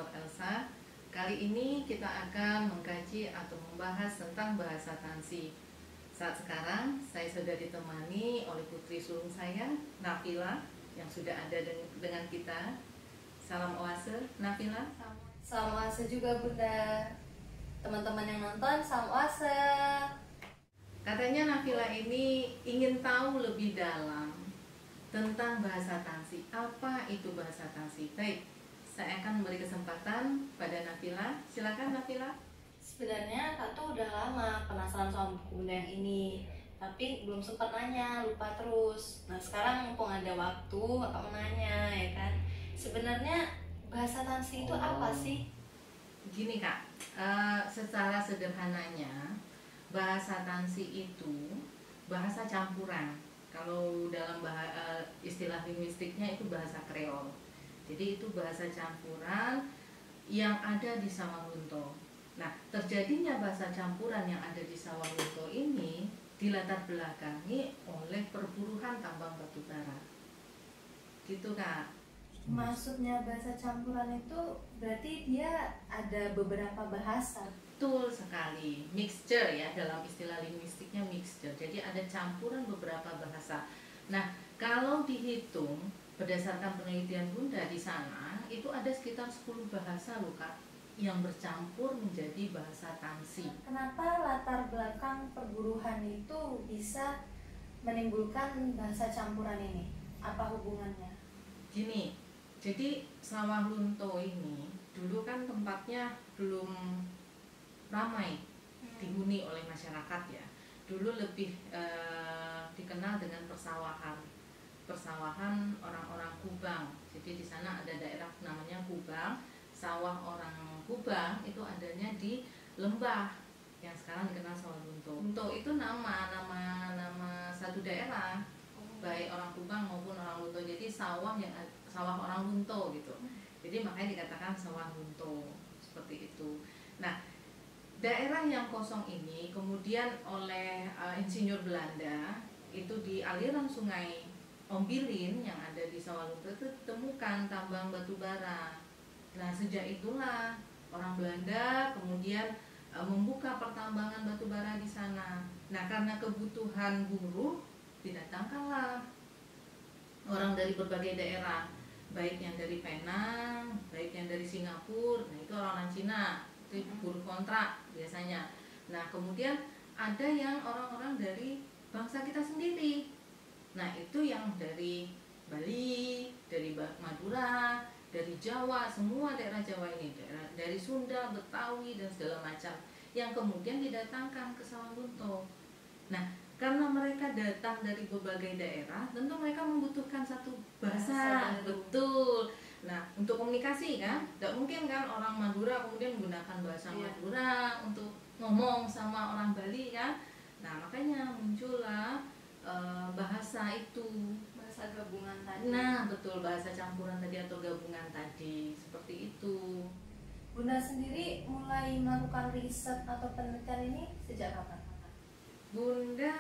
Dr. Elsa. Kali ini kita akan mengkaji atau membahas tentang bahasa tansi. Saat sekarang saya sudah ditemani oleh putri sulung saya, Nafila, yang sudah ada dengan kita. Salam oase, Nafila. Salam oase juga Bunda. Teman-teman yang nonton, salam oase. Katanya Nafila ini ingin tahu lebih dalam tentang bahasa tansi. Apa itu bahasa tansi? Baik, saya akan memberi kesempatan pada Nafila. Silakan Nafila. Sebenarnya Kak tuh udah lama penasaran sama buku Bunda yang ini, tapi belum sempat nanya, lupa terus. Nah sekarang mumpung ada waktu, Kakak mau nanya ya kan. Sebenarnya bahasa tansi itu apa sih? Gini Kak, secara sederhananya bahasa tansi itu bahasa campuran. Kalau dalam istilah linguistiknya itu bahasa Kreol. Jadi itu bahasa campuran yang ada di Sawalunto. Nah, terjadinya bahasa campuran yang ada di Sawalunto ini dilatar belakangi oleh perburuan tambang batu bara. Gitu Kak. Maksudnya bahasa campuran itu berarti dia ada beberapa bahasa. Betul sekali, mixture ya, dalam istilah linguistiknya mixture. Jadi ada campuran beberapa bahasa. Nah, kalau dihitung berdasarkan penelitian Bunda di sana, itu ada sekitar 10 bahasa loh Kak, yang bercampur menjadi bahasa tansi. Kenapa latar belakang perburuhan itu bisa menimbulkan bahasa campuran ini? Apa hubungannya? Gini, jadi Sawalunto ini dulu kan tempatnya belum ramai dihuni oleh masyarakat ya. Dulu lebih dikenal dengan persawahan orang-orang Kubang. Jadi di sana ada daerah namanya Kubang. Sawah orang Kubang itu adanya di lembah yang sekarang dikenal Sawalunto. Lunto itu nama satu daerah, baik orang Kubang maupun orang Lunto. Jadi sawah orang Lunto gitu. Jadi makanya dikatakan Sawah Lunto seperti itu. Nah, daerah yang kosong ini kemudian oleh insinyur Belanda itu di aliran sungai Ombilin yang ada di Sawalunto itu ditemukan tambang batu bara. Nah sejak itulah orang Belanda kemudian membuka pertambangan batu bara di sana. Nah karena kebutuhan buruh didatangkanlah orang dari berbagai daerah, baik yang dari Penang, baik yang dari Singapura. Nah itu orang Cina, itu buruh kontrak biasanya. Nah kemudian ada yang orang-orang dari bangsa kita sendiri. Nah itu yang dari Bali, dari Madura, dari Jawa, semua daerah Jawa ini, dari Sunda, Betawi dan segala macam, yang kemudian didatangkan ke Sawalunto. Nah karena mereka datang dari berbagai daerah, tentu mereka membutuhkan satu bahasa. Betul. Nah, untuk komunikasi kan, tidak mungkin kan orang Madura kemudian menggunakan bahasa Madura untuk ngomong sama orang Bali kan. Nah, makanya muncullah bahasa itu. Bahasa gabungan tadi. Nah, betul, bahasa campuran tadi atau gabungan tadi, seperti itu. Bunda sendiri mulai melakukan riset atau penelitian ini sejak kapan? Bunda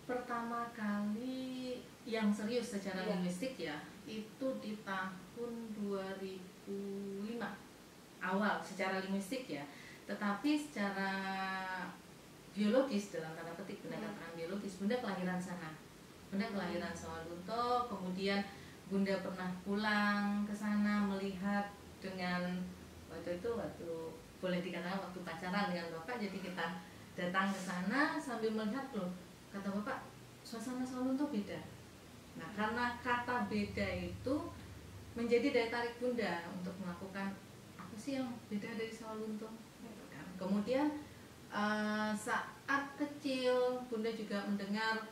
pertama kali yang serius secara linguistik ya itu di tahun 2005 awal secara linguistik ya, tetapi secara biologis dalam tanda petik Bunda katakan biologis, Bunda kelahiran sana. Bunda kelahiran Sawalunto, kemudian Bunda pernah pulang ke sana melihat dengan waktu boleh dikatakan waktu pacaran dengan Bapak, jadi kita datang ke sana sambil melihat loh, kata Bapak, suasana Sawalunto beda. Nah, karena kata beda itu menjadi daya tarik Bunda untuk melakukan apa sih yang beda dari Sawalunto. Kemudian saat kecil Bunda juga mendengar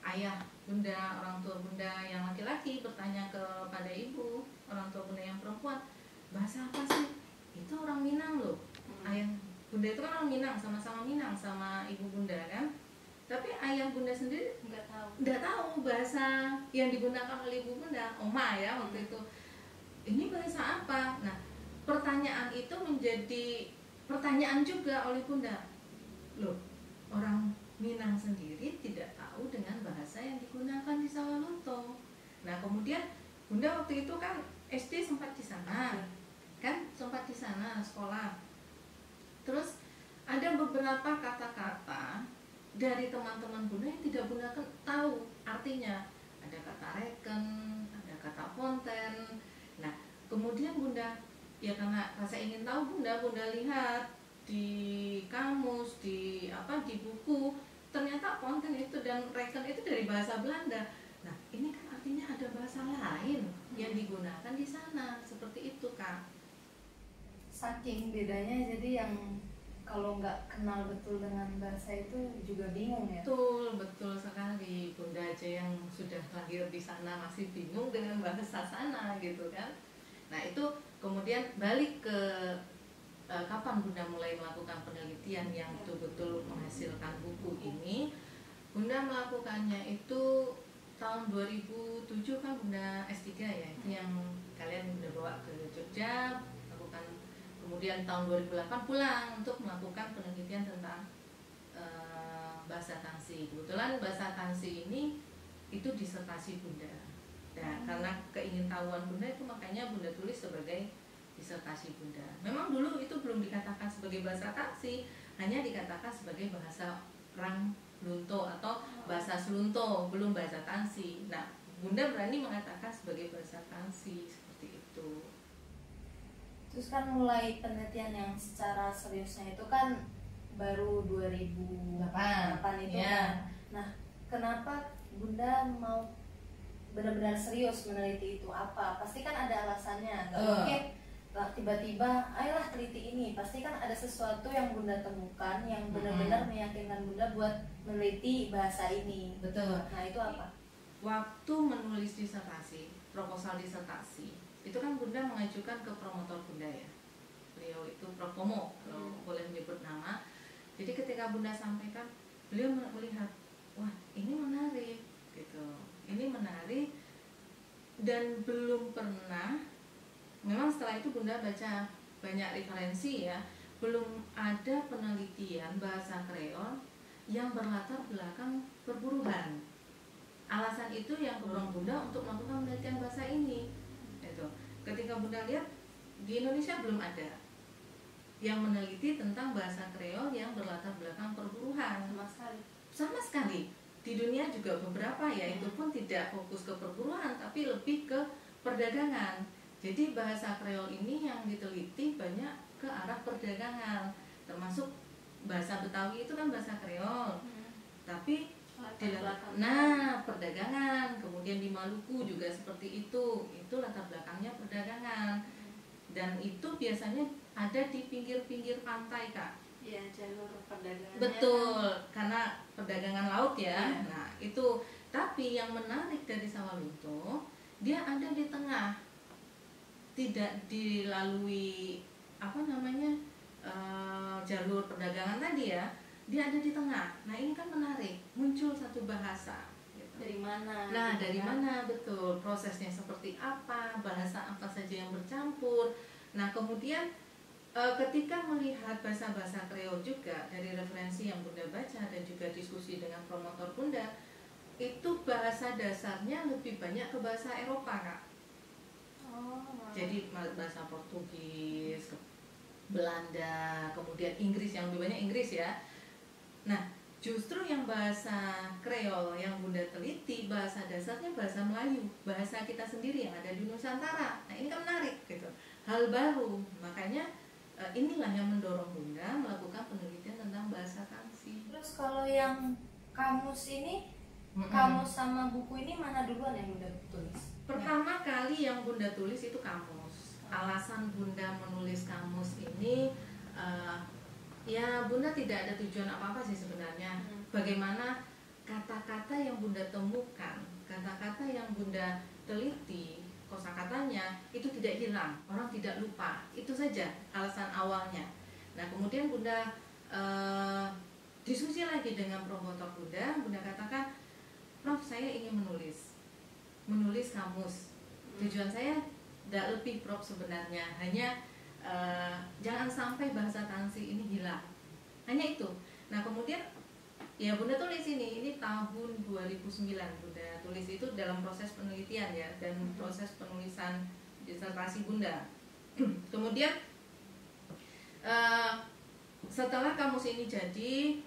ayah Bunda, orang tua Bunda yang laki-laki bertanya kepada ibu, orang tua Bunda yang perempuan, bahasa apa sih? Itu orang Minang loh. Ayah Bunda itu kan orang Minang, sama-sama Minang sama ibu Bunda kan. Tapi ayah Bunda sendiri nggak tahu bahasa yang digunakan oleh ibu Bunda, Oma ya waktu itu. Ini bahasa apa? Nah, pertanyaan itu menjadi pertanyaan juga oleh Bunda. Loh, orang Minang sendiri tidak tahu dengan bahasa yang digunakan di Sawalunto. Nah, kemudian Bunda waktu itu kan SD sempat di sana. sana, kan sempat di sana sekolah. Terus ada beberapa kata-kata dari teman-teman Bunda yang tidak Bunda tahu artinya. Ada kata reken, ada kata fonten. Nah, kemudian Bunda, ya karena rasa ingin tahu Bunda lihat di kamus, di buku, ternyata fonten itu dan reken itu dari bahasa Belanda. Nah, ini kan artinya ada bahasa lain yang digunakan di sana, seperti itu Kak. Saking bedanya, jadi yang kalau nggak kenal betul dengan bahasa itu juga bingung ya. Betul sekali. Bunda aja yang sudah lahir di sana masih bingung dengan bahasa sana gitu kan. Nah, itu kemudian balik ke kapan Bunda mulai melakukan penelitian yang betul-betul menghasilkan buku ini. Bunda melakukannya itu tahun 2007 kan Bunda S3 ya, itu yang kalian udah bawa ke Jogja, lakukan. Kemudian tahun 2008 pulang untuk melakukan penelitian tentang bahasa Tangsi. Kebetulan bahasa Tangsi ini itu disertasi Bunda. Nah, karena keingintahuan Bunda itu makanya Bunda tulis sebagai disertasi Bunda. Memang dulu itu belum dikatakan sebagai bahasa Tangsi, hanya dikatakan sebagai bahasa Rang Lunto atau bahasa Slunto, belum bahasa Tangsi. Nah, Bunda berani mengatakan sebagai bahasa Tangsi, seperti itu. Terus kan mulai penelitian yang secara seriusnya itu kan baru 2008 itu ya. Nah, kenapa Bunda mau benar-benar serius meneliti itu? Apa? Pasti kan ada alasannya. Gak mungkin lah tiba-tiba ayolah teliti ini. Pasti kan ada sesuatu yang Bunda temukan yang benar-benar meyakinkan Bunda buat meneliti bahasa ini. Betul. Nah, itu apa? Waktu menulis disertasi, proposal disertasi, itu kan Bunda mengajukan ke promotor Bunda ya. Beliau itu Prof. Komo, kalau boleh menyebut nama. Jadi ketika Bunda sampaikan, beliau melihat, wah ini menarik gitu. Ini menarik dan belum pernah. Memang setelah itu Bunda baca banyak referensi ya, belum ada penelitian bahasa Kreol yang berlatar belakang perburuan. Alasan itu yang mendorong Bunda untuk melakukan penelitian bahasa ini. Itu. Ketika Bunda lihat di Indonesia belum ada yang meneliti tentang bahasa Kreol yang berlatar belakang perburuan. Sama sekali. Di dunia juga beberapa ya, itu pun tidak fokus ke perburuan tapi lebih ke perdagangan. Jadi bahasa Kreol ini yang diteliti banyak ke arah perdagangan, termasuk bahasa Betawi itu kan bahasa Kreol, tapi perdagangan. Kemudian di Maluku juga seperti itu latar belakangnya perdagangan, dan itu biasanya ada di pinggir-pinggir pantai Kak. Iya, jalur perdagangan. Betul, karena perdagangan laut ya. Nah itu, tapi yang menarik dari Sawalunto, dia ada di tengah, tidak dilalui jalur perdagangan tadi ya, dia ada di tengah. Nah ini kan menarik, muncul satu bahasa gitu. Dari mana? Nah dari mana, betul, prosesnya seperti apa, bahasa apa saja yang bercampur. Nah kemudian ketika melihat bahasa-bahasa Kreol juga dari referensi yang Bunda baca dan juga diskusi dengan promotor Bunda, itu bahasa dasarnya lebih banyak ke bahasa Eropa Kak. Jadi bahasa Portugis, Belanda, kemudian Inggris, yang lebih banyak Inggris ya. Nah justru yang bahasa Kreol yang Bunda teliti, bahasa dasarnya bahasa Melayu, bahasa kita sendiri yang ada di Nusantara. Nah ini kan menarik gitu, hal baru. Makanya inilah yang mendorong Bunda melakukan penelitian tentang bahasa Tangsi. Terus kalau yang kamus ini, kamus sama buku ini mana duluan yang Bunda tulis? Pertama kali yang Bunda tulis itu kamus. Alasan Bunda menulis kamus ini, ya Bunda tidak ada tujuan apa-apa sih sebenarnya. Bagaimana kata-kata yang Bunda temukan, kata-kata yang Bunda teliti, kosakatanya itu tidak hilang, orang tidak lupa. Itu saja alasan awalnya. Nah kemudian Bunda diskusi lagi dengan promotor Bunda. Bunda katakan, Prof saya ingin menulis kamus. Tujuan saya tidak lebih Prof sebenarnya, hanya jangan sampai bahasa Tangsi ini hilang, hanya itu. Nah kemudian ya Bunda tulis ini tahun 2009 Bunda tulis itu dalam proses penelitian ya, dan proses penulisan disertasi Bunda. Kemudian setelah kamus ini jadi,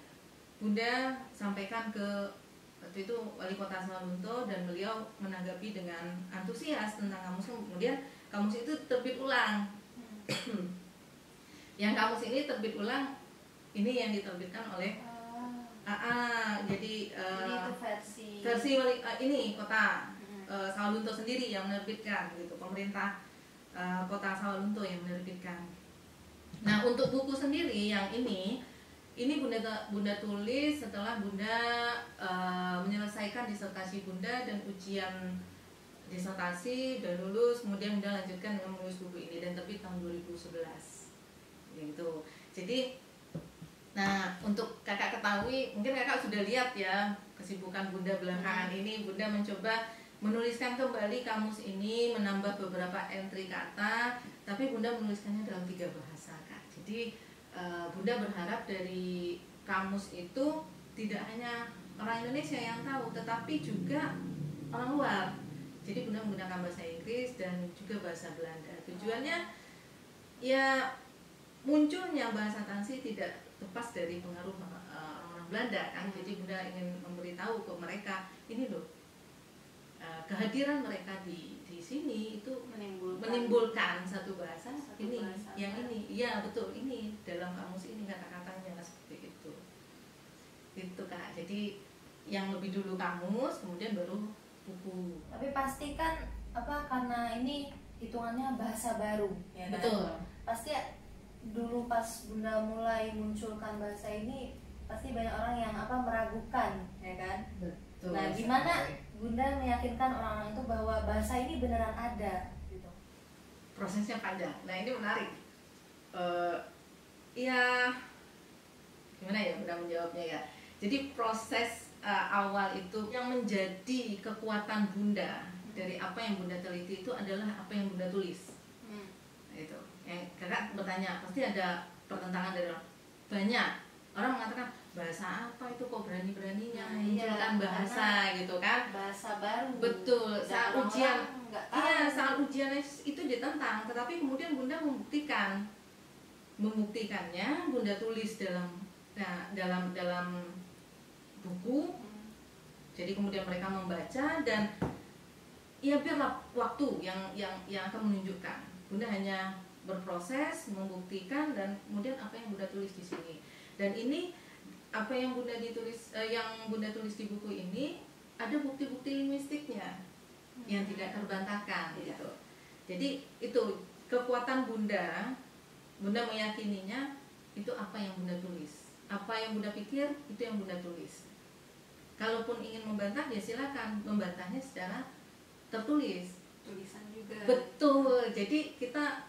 Bunda sampaikan ke waktu itu Wali Kota Sawalunto, dan beliau menanggapi dengan antusias tentang kamus. Kemudian kamus itu terbit ulang. Yang kamus ini terbit ulang, ini yang diterbitkan oleh jadi itu versi wali, ini kota Sawalunto sendiri yang menerbitkan gitu, pemerintah kota Sawalunto yang menerbitkan. Nah, untuk buku sendiri yang ini Bunda tulis setelah Bunda menyelesaikan disertasi Bunda dan ujian disertasi dan lulus, kemudian Bunda lanjutkan dengan menulis buku ini dan terbit tahun 2011 gitu. Jadi nah, untuk kakak ketahui, mungkin kakak sudah lihat ya kesibukan Bunda belakangan ini. Bunda mencoba menuliskan kembali kamus ini, menambah beberapa entry kata, tapi Bunda menuliskannya dalam 3 bahasa, Kak. Jadi Bunda berharap dari kamus itu tidak hanya orang Indonesia yang tahu, tetapi juga orang luar. Jadi Bunda menggunakan bahasa Inggris dan juga bahasa Belanda. Tujuannya ya, munculnya bahasa Tansi tidak lepas dari pengaruh orang Belanda kan. Jadi Bunda ingin memberitahu ke mereka, ini loh, kehadiran mereka di sini itu menimbulkan satu bahasa ini, bahasa yang ini, iya betul, ini dalam kamus ini kata-katanya seperti itu. Itu Kak. Jadi yang lebih dulu kamus, kemudian baru buku. Tapi pasti kan karena ini hitungannya bahasa baru, ya kan? Betul. Pasti dulu pas Bunda mulai munculkan bahasa ini, pasti banyak orang yang meragukan, ya kan? Betul. Nah, gimana Bunda meyakinkan orang-orang itu bahwa bahasa ini beneran ada gitu? Prosesnya panjang. Nah, ini menarik. Ya gimana ya Bunda menjawabnya ya. Jadi proses awal itu yang menjadi kekuatan Bunda dari apa yang Bunda teliti itu adalah apa yang Bunda tulis. Itu. Yang kakak bertanya, pasti ada pertentangan dari orang. Banyak orang mengatakan, bahasa apa itu kok berani-beraninya munculkan bahasa gitu kan? Bahasa baru. Betul. Saat ujian, iya, saat ujian itu ditentang, tetapi kemudian Bunda membuktikannya, Bunda tulis dalam buku. Jadi kemudian mereka membaca, dan ya biarlah waktu yang akan menunjukkan. Bunda hanya berproses, membuktikan, dan kemudian apa yang Bunda tulis di sini. Dan ini apa yang Bunda tulis di buku ini ada bukti-bukti linguistiknya yang tidak terbantahkan gitu. Jadi itu kekuatan Bunda meyakininya itu apa yang Bunda tulis. Apa yang Bunda pikir itu yang Bunda tulis. Kalaupun ingin membantah ya silakan, membantahnya secara tertulis. Tulisan juga. Betul. Jadi kita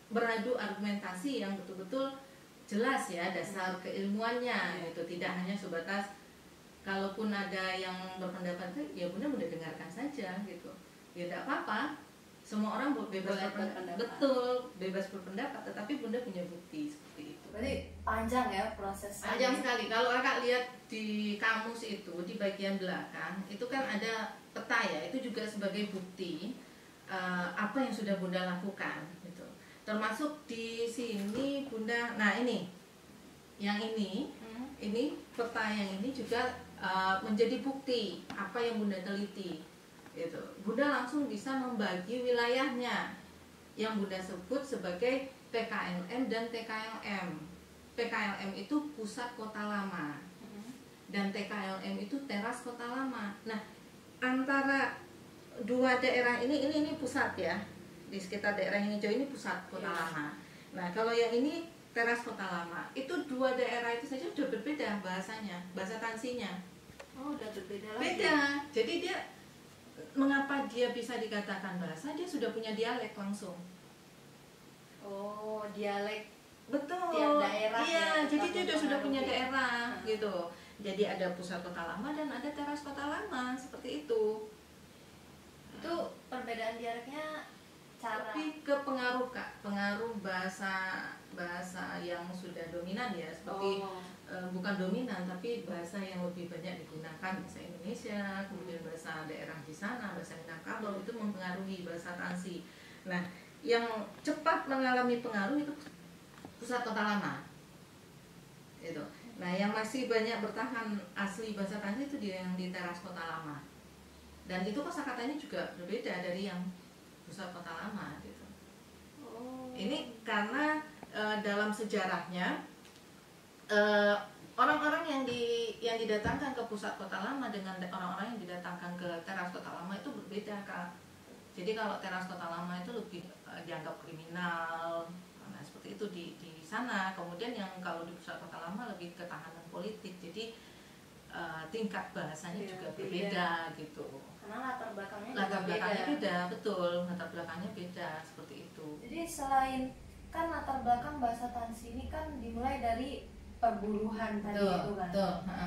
beradu argumentasi yang betul-betul jelas ya dasar keilmuannya gitu. Tidak hanya sebatas kalaupun ada yang berpendapat ya Bunda dengarkan saja gitu. Ya tidak apa-apa. Semua orang bebas berpendapat. Betul, bebas berpendapat, tetapi Bunda punya bukti seperti itu. Berarti panjang ya prosesnya. Panjang sekali. Kalau kakak lihat di kamus itu di bagian belakang itu kan ada peta ya. Itu juga sebagai bukti apa yang sudah Bunda lakukan gitu. Termasuk di sini Bunda, nah ini yang ini peta yang ini juga menjadi bukti apa yang Bunda teliti gitu. Bunda langsung bisa membagi wilayahnya yang Bunda sebut sebagai PKLM dan TKLM. PKLM itu pusat kota lama dan TKLM itu teras kota lama. Nah, antara dua daerah ini pusat ya. Di sekitar daerah yang hijau ini pusat kota lama. Nah, kalau yang ini teras kota lama, itu dua daerah itu saja sudah berbeda bahasanya, bahasa Tansinya. Oh, udah berbeda lagi. Beda. Jadi mengapa dia bisa dikatakan bahasa? Dia sudah punya dialek langsung. Oh, dialek. Betul. Tiap daerah. Iya, jadi dia sudah punya daerah gitu. Jadi ada pusat kota lama dan ada teras kota lama, seperti itu. Itu perbedaan dialeknya tapi ke pengaruh bahasa yang sudah dominan ya, seperti bukan dominan tapi bahasa yang lebih banyak digunakan, bahasa Indonesia, kemudian bahasa daerah di sana, bahasa Minangkabau itu mempengaruhi bahasa Tansi. Nah, yang cepat mengalami pengaruh itu pusat kota lama. Itu. Nah, yang masih banyak bertahan asli bahasa Tansi itu yang di teras kota lama. Dan itu kosakatanya juga berbeda dari yang pusat kota lama gitu. Ini karena dalam sejarahnya orang-orang yang didatangkan ke pusat kota lama dengan orang-orang yang didatangkan ke teras kota lama itu berbeda, Kak. Jadi kalau teras kota lama itu lebih dianggap kriminal, nah seperti itu di sana. Kemudian yang kalau di pusat kota lama lebih ketahanan politik. Jadi tingkat bahasanya juga berbeda gitu. Karena latar belakangnya beda, betul. Latar belakangnya beda seperti itu. Jadi selain kan latar belakang bahasa Tansi ini kan dimulai dari perburuhan tadi itu kan.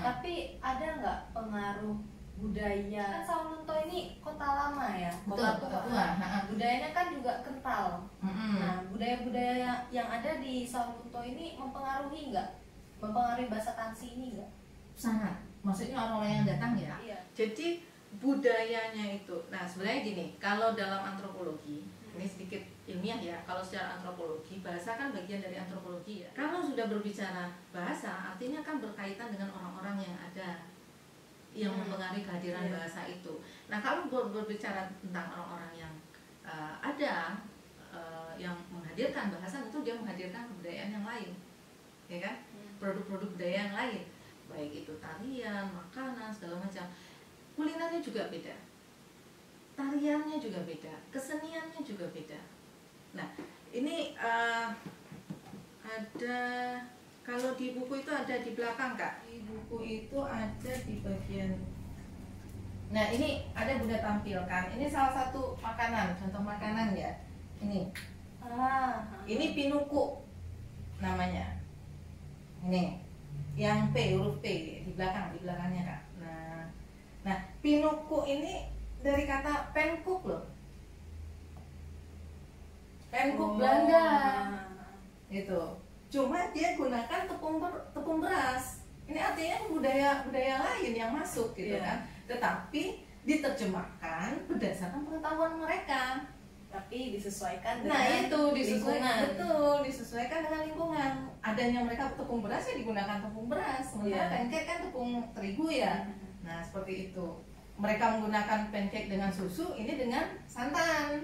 Tapi ada nggak pengaruh budaya? Kan Sawalunto ini kota lama ya, kota tua. Budayanya kan juga kental. Nah, budaya-budaya yang ada di Sawalunto ini mempengaruhi nggak? Mempengaruhi bahasa Tansi ini nggak? Sangat. Maksudnya orang-orang yang datang ya. Iya. Jadi budayanya itu, nah sebenarnya gini, kalau dalam antropologi ini sedikit ilmiah ya, kalau secara antropologi bahasa kan bagian dari antropologi ya. Kalau sudah berbicara bahasa artinya kan berkaitan dengan orang-orang yang ada yang mempengaruhi kehadiran bahasa itu. Nah kalau berbicara tentang orang-orang yang ada yang menghadirkan bahasa, tentu dia menghadirkan kebudayaan yang lain, ya kan, produk-produk budaya yang lain, baik itu tarian, makanan, segala macam. Kulinernya juga beda, tariannya juga beda, keseniannya juga beda. Nah ini ada, kalau di buku itu ada di belakang, Kak. Di buku itu ada di bagian. Nah ini ada Bunda tampilkan. Ini salah satu makanan, contoh makanan ya. Ini. Ini pinuku namanya. Ini yang P, huruf P di belakangnya, Kak. Nah, pinuku ini dari kata penkuk loh. Penkuk Belanda. Itu. Cuma dia gunakan tepung beras. Ini artinya budaya lain yang masuk gitu kan. Tetapi diterjemahkan berdasarkan pengetahuan mereka. Tapi disesuaikan dengan lingkungan. Betul, disesuaikan dengan lingkungan. Adanya mereka tepung beras ya digunakan tepung beras. Sementara pancake kan tepung terigu ya. Nah seperti itu. Mereka menggunakan pancake dengan susu, ini dengan santan.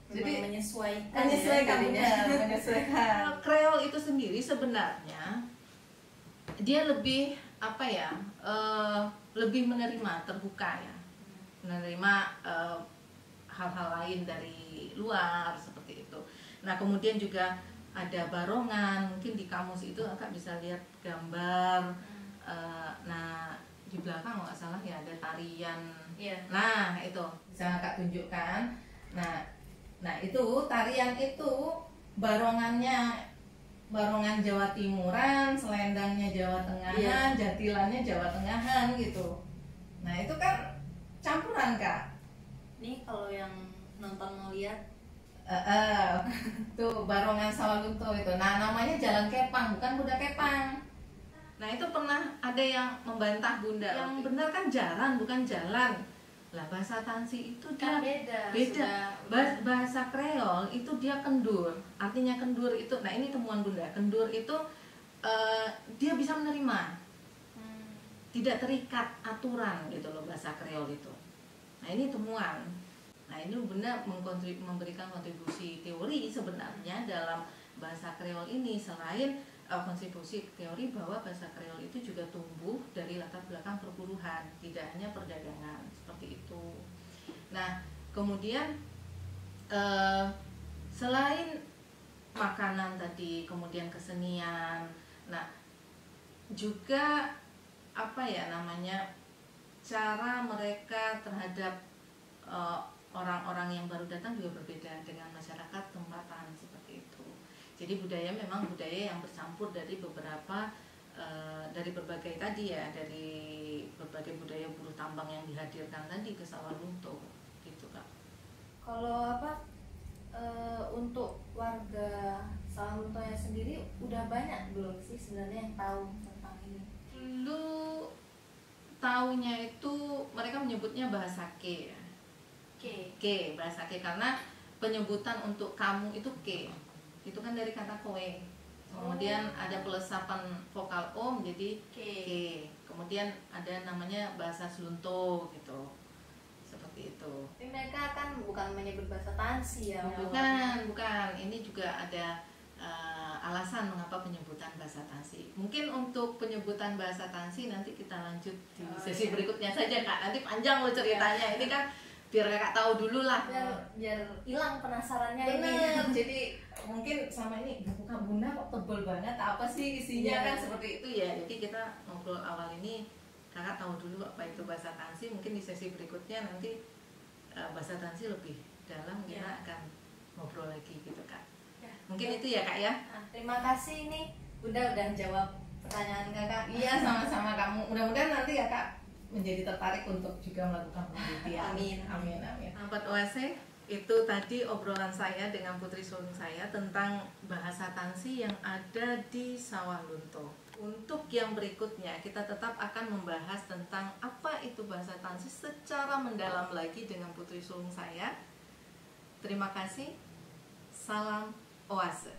Jadi menyesuaikan. Kreol itu sendiri sebenarnya dia lebih lebih menerima, terbuka ya, menerima hal-hal lain dari luar seperti itu. Nah kemudian juga ada barongan, mungkin di kamus itu Kakak bisa lihat gambar. Nah di belakang kalau nggak salah ya ada tarian. Nah itu bisa Kakak tunjukkan. Nah itu tarian itu barongan Jawa Timuran, selendangnya Jawa Tengahan, jatilannya Jawa Tengahan gitu. Nah itu kan campuran, Kak. Ini kalau yang nonton mau lihat tuh barongan Sawalunto itu. Nah namanya Jalan Kepang, bukan Bunda Kepang. Nah itu pernah ada yang membantah Bunda, yang benar kan jalan bukan jalan. Lah bahasa Tansi itu dia kan beda. Bahasa Kreol itu dia kendur. Artinya kendur itu, nah ini temuan Bunda. Kendur itu dia bisa menerima. Tidak terikat aturan gitu loh bahasa Kreol itu. Nah ini temuan. Nah ini Bunda memberikan kontribusi teori sebenarnya dalam bahasa Kreol ini, selain kontribusi teori bahwa bahasa Kreol itu juga tumbuh dari latar belakang perburuhan, tidak hanya perdagangan seperti itu. Nah kemudian selain makanan tadi, kemudian kesenian, nah juga cara mereka terhadap orang-orang yang baru datang juga berbeda dengan masyarakat tempatan seperti itu. Jadi budaya memang budaya yang bercampur dari beberapa dari berbagai tadi ya, dari berbagai budaya buruh tambang yang dihadirkan tadi ke Sawalunto gitu, Kak. Kalau untuk warga Sawaluntonya sendiri udah banyak belum sih sebenarnya yang tahu tentang ini? Dulu taunya itu mereka menyebutnya bahasa Ke ya. Ke bahasa Ke karena penyebutan untuk kamu itu ke. Itu kan dari kata kowe. Kemudian ada pelesapan vokal o menjadi ke. Kemudian ada namanya bahasa Slunto gitu. Seperti itu. Tapi mereka kan bukan menyebut bahasa Tansi ya. Bukan. Ini juga ada alasan mengapa penyebutan bahasa Tansi. Mungkin untuk penyebutan bahasa Tansi nanti kita lanjut di sesi berikutnya saja Kak. Nanti panjang loh ceritanya. Ini kan biar Kakak tahu dulu lah. Biar hilang penasarannya. Bener. Jadi mungkin sama ini buku Kak Bunda kok tebel banget. Apa sih isinya kan seperti itu ya. Jadi kita ngobrol awal ini Kakak tahu dulu apa itu bahasa Tansi. Mungkin di sesi berikutnya nanti bahasa Tansi lebih dalam kita akan ngobrol lagi gitu Kak. Mungkin itu ya Kak ya. Terima kasih nih udah jawab pertanyaan Kakak. Iya sama-sama kamu. Mudah-mudahan nanti Kakak menjadi tertarik untuk juga melakukan penelitian. Amin. Sahabat OAC, itu tadi obrolan saya dengan Putri Sulung saya tentang bahasa Tansi yang ada di Sawah Lunto. Untuk yang berikutnya kita tetap akan membahas tentang apa itu bahasa Tansi secara mendalam lagi dengan Putri Sulung saya. Terima kasih. Salam OAC.